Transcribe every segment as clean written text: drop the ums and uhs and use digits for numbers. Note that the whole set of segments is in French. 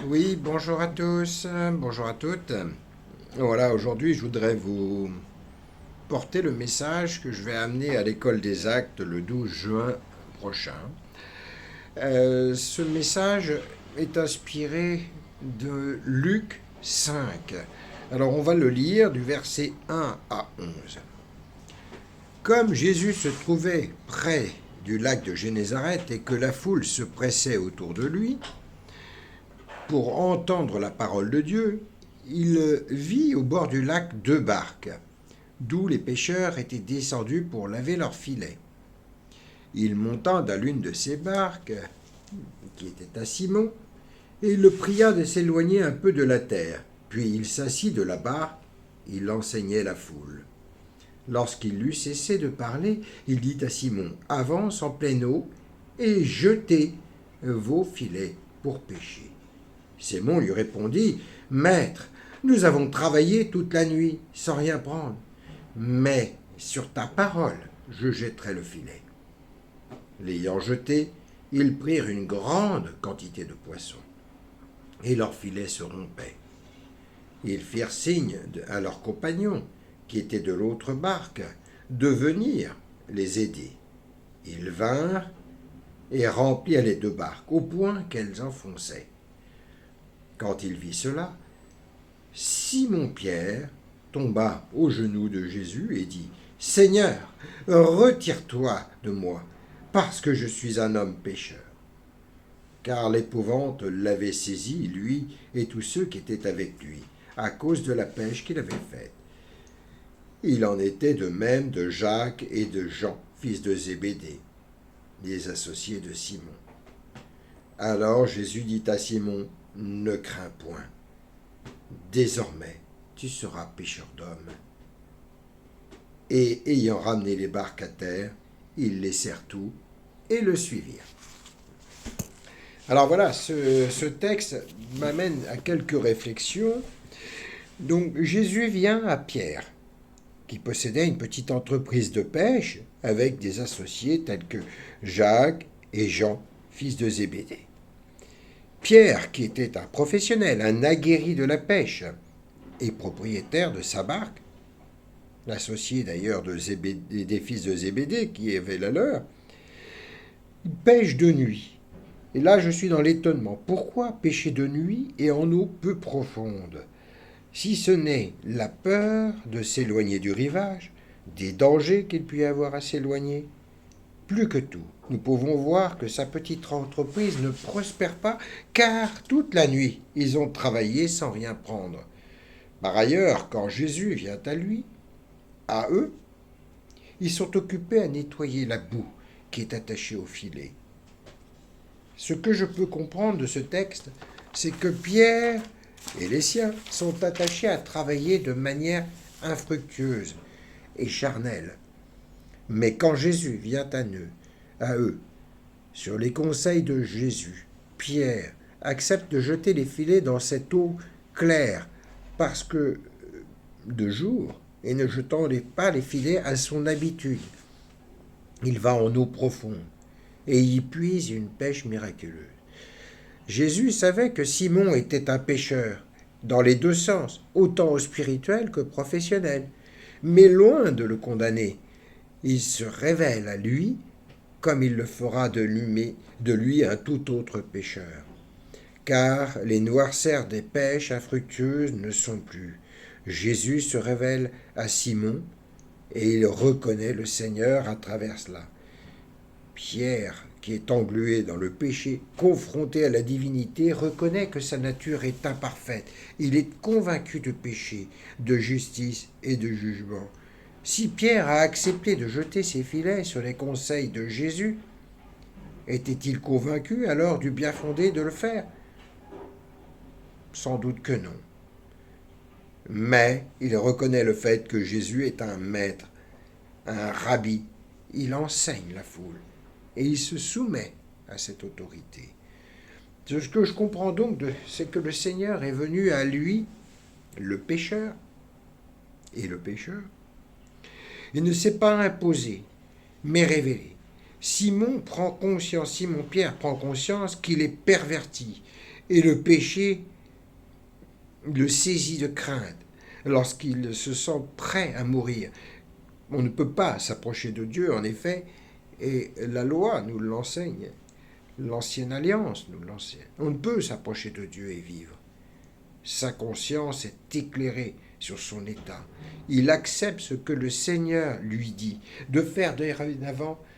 Oui, bonjour à tous, bonjour à toutes. Voilà, aujourd'hui, je voudrais vous porter le message que je vais amener à l'école des actes le 12 juin prochain. Ce message est inspiré de Luc 5. Alors, on va le lire du verset 1 à 11. Comme Jésus se trouvait près du lac de Génézareth et que la foule se pressait autour de lui, pour entendre la parole de Dieu, il vit au bord du lac deux barques, d'où les pêcheurs étaient descendus pour laver leurs filets. Il monta dans l'une de ces barques, qui était à Simon, et il le pria de s'éloigner un peu de la terre. Puis il s'assit de la barque, il enseignait la foule. Lorsqu'il eut cessé de parler, il dit à Simon, avance en pleine eau et jetez vos filets pour pêcher. Simon lui répondit, Maître, nous avons travaillé toute la nuit sans rien prendre, mais sur ta parole, je jetterai le filet. L'ayant jeté, ils prirent une grande quantité de poissons, et leur filet se rompait. Ils firent signe à leurs compagnons, qui étaient de l'autre barque, de venir les aider. Ils vinrent et remplirent les deux barques, au point qu'elles enfonçaient. Quand il vit cela, Simon-Pierre tomba aux genoux de Jésus et dit, Seigneur, retire-toi de moi, parce que je suis un homme pécheur. Car l'épouvante l'avait saisi, lui et tous ceux qui étaient avec lui, à cause de la pêche qu'il avait faite. Il en était de même de Jacques et de Jean, fils de Zébédée, les associés de Simon. Alors Jésus dit à Simon, ne crains point. Désormais, tu seras pêcheur d'hommes. Et ayant ramené les barques à terre, ils laissèrent tout et le suivirent. Alors voilà, ce texte m'amène à quelques réflexions. Donc Jésus vient à Pierre, qui possédait une petite entreprise de pêche avec des associés tels que Jacques et Jean, fils de Zébédée. Pierre, qui était un professionnel, un aguerri de la pêche et propriétaire de sa barque, l'associé d'ailleurs des fils de Zébédée qui avait la leur, il pêche de nuit. Et là, je suis dans l'étonnement. Pourquoi pêcher de nuit et en eau peu profonde? Si ce n'est la peur de s'éloigner du rivage, des dangers qu'il peut y avoir à s'éloigner. Plus que tout, nous pouvons voir que sa petite entreprise ne prospère pas, car toute la nuit, ils ont travaillé sans rien prendre. Par ailleurs, quand Jésus vient à eux, ils sont occupés à nettoyer la boue qui est attachée au filet. Ce que je peux comprendre de ce texte, c'est que Pierre et les siens sont attachés à travailler de manière infructueuse et charnelle. Mais quand Jésus vient à eux, sur les conseils de Jésus, Pierre accepte de jeter les filets dans cette eau claire, parce que de jour, et ne jetant pas les filets à son habitude. Il va en eau profonde et y puise une pêche miraculeuse. Jésus savait que Simon était un pêcheur, dans les deux sens, autant au spirituel que professionnel, mais loin de le condamner. Il se révèle à lui comme il le fera de lui un tout autre pécheur. Car les noirceurs des pêches infructueuses ne sont plus. Jésus se révèle à Simon et il reconnaît le Seigneur à travers cela. Pierre, qui est englué dans le péché, confronté à la divinité, reconnaît que sa nature est imparfaite. Il est convaincu de péché, de justice et de jugement. Si Pierre a accepté de jeter ses filets sur les conseils de Jésus, était-il convaincu alors du bien fondé de le faire? Sans doute que non. Mais il reconnaît le fait que Jésus est un maître, un rabbi. Il enseigne la foule et il se soumet à cette autorité. Ce que je comprends donc, c'est que le Seigneur est venu à lui, le pécheur, et le pécheur, il ne s'est pas imposé, mais révélé. Simon Pierre prend conscience qu'il est perverti Et le péché le saisit de crainte lorsqu'il se sent prêt à mourir. On ne peut pas s'approcher de Dieu, en effet, et la loi nous l'enseigne. L'ancienne alliance nous l'enseigne. On ne peut s'approcher de Dieu et vivre. Sa conscience est éclairée sur son état. Il accepte ce que le Seigneur lui dit, de faire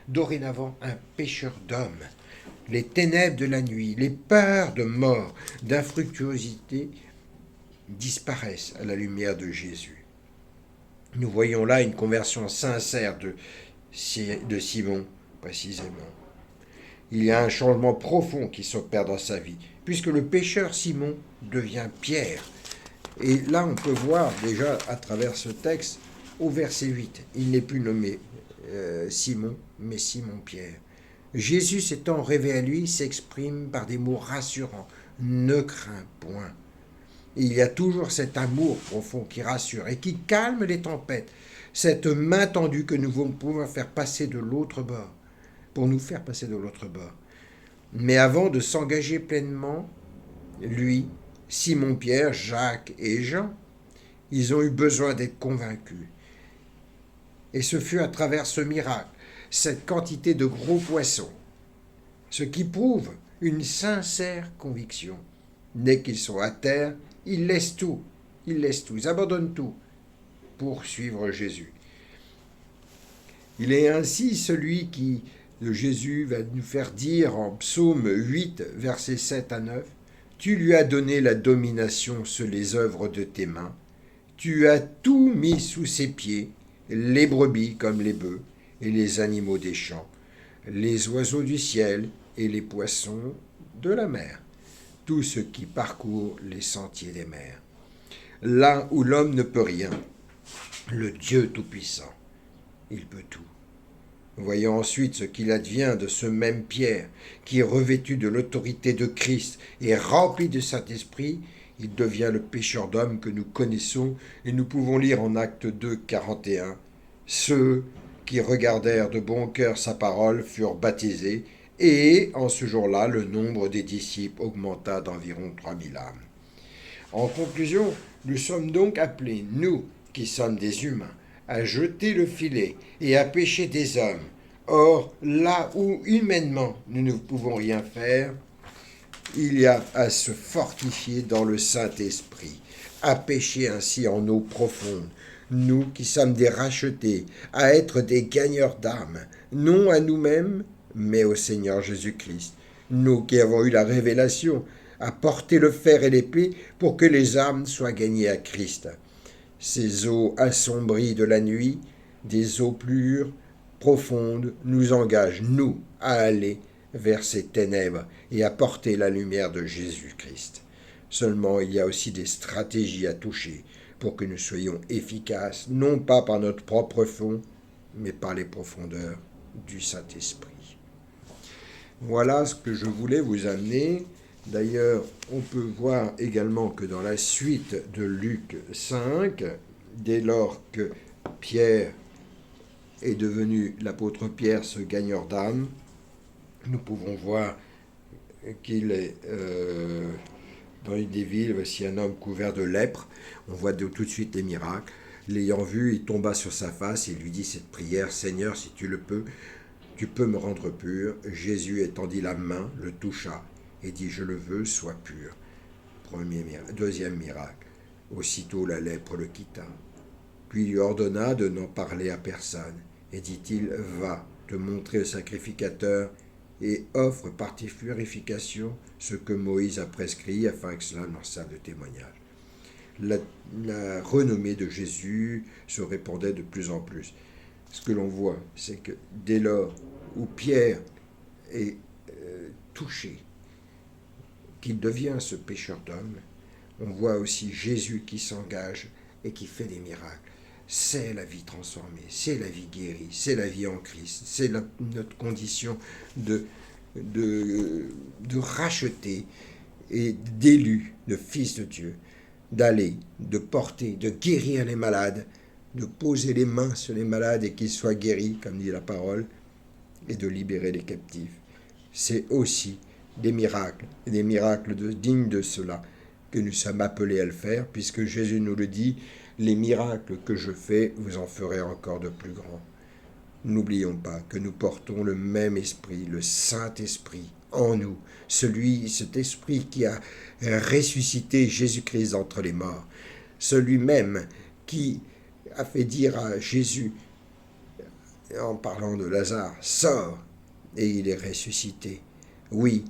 dorénavant un pécheur d'hommes. Les ténèbres de la nuit, les peurs de mort, d'infructuosité disparaissent à la lumière de Jésus. Nous voyons là une conversion sincère de Simon, précisément. Il y a un changement profond qui s'opère dans sa vie, puisque le pécheur Simon devient Pierre. Et là, on peut voir déjà à travers ce texte, au verset 8, il n'est plus nommé Simon, mais Simon-Pierre. Jésus s'étant révélé à lui s'exprime par des mots rassurants. Ne crains point. Il y a toujours cet amour profond qui rassure et qui calme les tempêtes, cette main tendue que nous pouvons faire passer de l'autre bord, pour nous faire passer de l'autre bord. Mais avant de s'engager pleinement, lui, Simon-Pierre, Jacques et Jean, ils ont eu besoin d'être convaincus. Et ce fut à travers ce miracle, cette quantité de gros poissons, ce qui prouve une sincère conviction. Dès qu'ils sont à terre, ils laissent tout, ils abandonnent tout pour suivre Jésus. Il est ainsi celui qui, de Jésus, va nous faire dire en psaume 8, versets 7 à 9, « Tu lui as donné la domination sur les œuvres de tes mains, tu as tout mis sous ses pieds, les brebis comme les bœufs, et les animaux des champs, les oiseaux du ciel et les poissons de la mer, tout ce qui parcourt les sentiers des mers. Là où l'homme ne peut rien, le Dieu Tout-Puissant, il peut tout. » Voyons ensuite ce qu'il advient de ce même Pierre, qui est revêtu de l'autorité de Christ et rempli de Saint-Esprit. Il devient le pécheur d'hommes que nous connaissons, et nous pouvons lire en Actes 2, 41. Ceux qui regardèrent de bon cœur sa parole furent baptisés, et en ce jour-là, le nombre des disciples augmenta d'environ 3000 âmes. En conclusion, nous sommes donc appelés, nous qui sommes des humains, à jeter le filet et à pêcher des hommes. Or, là où humainement nous ne pouvons rien faire, il y a à se fortifier dans le Saint-Esprit, à pêcher ainsi en eau profonde, nous qui sommes des rachetés, à être des gagneurs d'âmes, non à nous-mêmes, mais au Seigneur Jésus-Christ. Nous qui avons eu la révélation, à porter le fer et l'épée pour que les âmes soient gagnées à Christ. Ces eaux assombries de la nuit, des eaux pures, profondes, nous engagent, nous, à aller vers ces ténèbres et à porter la lumière de Jésus-Christ. Seulement, il y a aussi des stratégies à toucher pour que nous soyons efficaces, non pas par notre propre fond, mais par les profondeurs du Saint-Esprit. Voilà ce que je voulais vous amener. D'ailleurs, on peut voir également que dans la suite de Luc 5, dès lors que Pierre est devenu l'apôtre Pierre, ce gagneur d'âme, nous pouvons voir qu'il est dans une des villes, voici un homme couvert de lèpre. On voit tout de suite les miracles. L'ayant vu, il tomba sur sa face et lui dit cette prière, « Seigneur, si tu le peux, tu peux me rendre pur. » Jésus étendit la main, le toucha et dit, « Je le veux, sois pur. » Deuxième miracle. Aussitôt la lèpre le quitta. Puis il lui ordonna de n'en parler à personne. Et dit-il, « Va te montrer au sacrificateur et offre par tes purifications ce que Moïse a prescrit afin que cela n'en serve de témoignage. » La renommée de Jésus se répandait de plus en plus. Ce que l'on voit, c'est que dès lors où Pierre est touché, qu'il devient ce pécheur d'hommes, on voit aussi Jésus qui s'engage et qui fait des miracles. C'est la vie transformée, c'est la vie guérie, c'est la vie en Christ, c'est notre condition de racheter et d'élu, de fils de Dieu, d'aller, de porter, de guérir les malades, de poser les mains sur les malades et qu'ils soient guéris, comme dit la parole, et de libérer les captifs. C'est aussi des miracles dignes de cela, que nous sommes appelés à le faire, puisque Jésus nous le dit, les miracles que je fais, vous en ferez encore de plus grands. N'oublions pas que nous portons le même esprit, le Saint-Esprit, en nous, cet esprit qui a ressuscité Jésus-Christ entre les morts, celui même qui a fait dire à Jésus, en parlant de Lazare, sors, et il est ressuscité. Oui,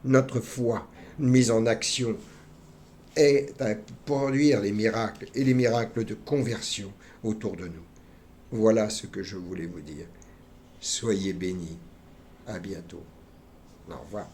notre foi mise en action est à produire les miracles et les miracles de conversion autour de nous. Voilà ce que je voulais vous dire. Soyez bénis. À bientôt. Au revoir.